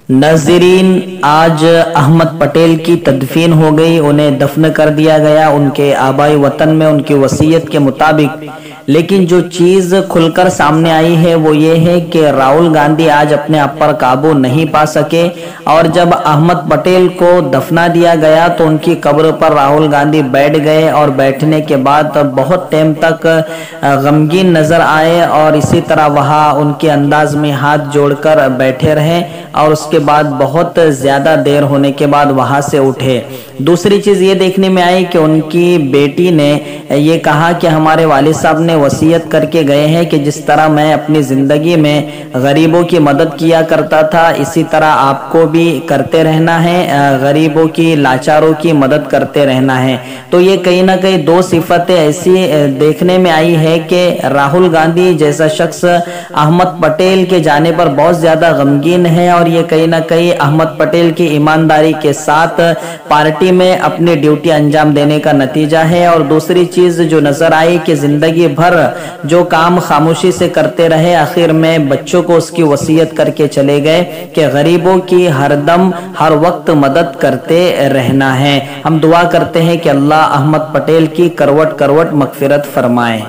नाज़रीन, आज अहमद पटेल की तदफीन हो गई, उन्हें दफन कर दिया गया उनके आबाई वतन में उनकी वसीयत के मुताबिक। लेकिन जो चीज खुलकर सामने आई है वो ये है कि राहुल गांधी आज अपने आप पर काबू नहीं पा सके और जब अहमद पटेल को दफना दिया गया तो उनकी कब्र पर राहुल गांधी बैठ गए और बैठने के बाद बहुत टाइम तक गमगीन नजर आए और इसी तरह वहाँ उनके अंदाज में हाथ जोड़कर बैठे रहे और उसके बाद बहुत ज्यादा देर होने के बाद वहां से उठे। दूसरी चीज ये देखने में आई कि उनकी बेटी ने ये कहा कि हमारे वालिद साहब ने वसीयत करके गए हैं कि जिस तरह मैं अपनी जिंदगी में गरीबों की मदद किया करता था इसी तरह आपको भी करते रहना है, गरीबों की लाचारों की मदद करते रहना है। तो ये कहीं ना कहीं दो सिफतें ऐसी देखने में आई है कि राहुल गांधी जैसा शख्स अहमद पटेल के जाने पर बहुत ज्यादा गमगीन है और ये कहीं ना कहीं अहमद पटेल की ईमानदारी के साथ पार्टी में अपनी ड्यूटी अंजाम देने का नतीजा है। और दूसरी चीज जो नजर आई कि जिंदगी भर जो काम खामोशी से करते रहे, आखिर में बच्चों को उसकी वसीयत करके चले गए कि गरीबों की हरदम हर वक्त मदद करते रहना है। हम दुआ करते हैं कि अल्लाह अहमद पटेल की करवट करवट मगफिरत फरमाए।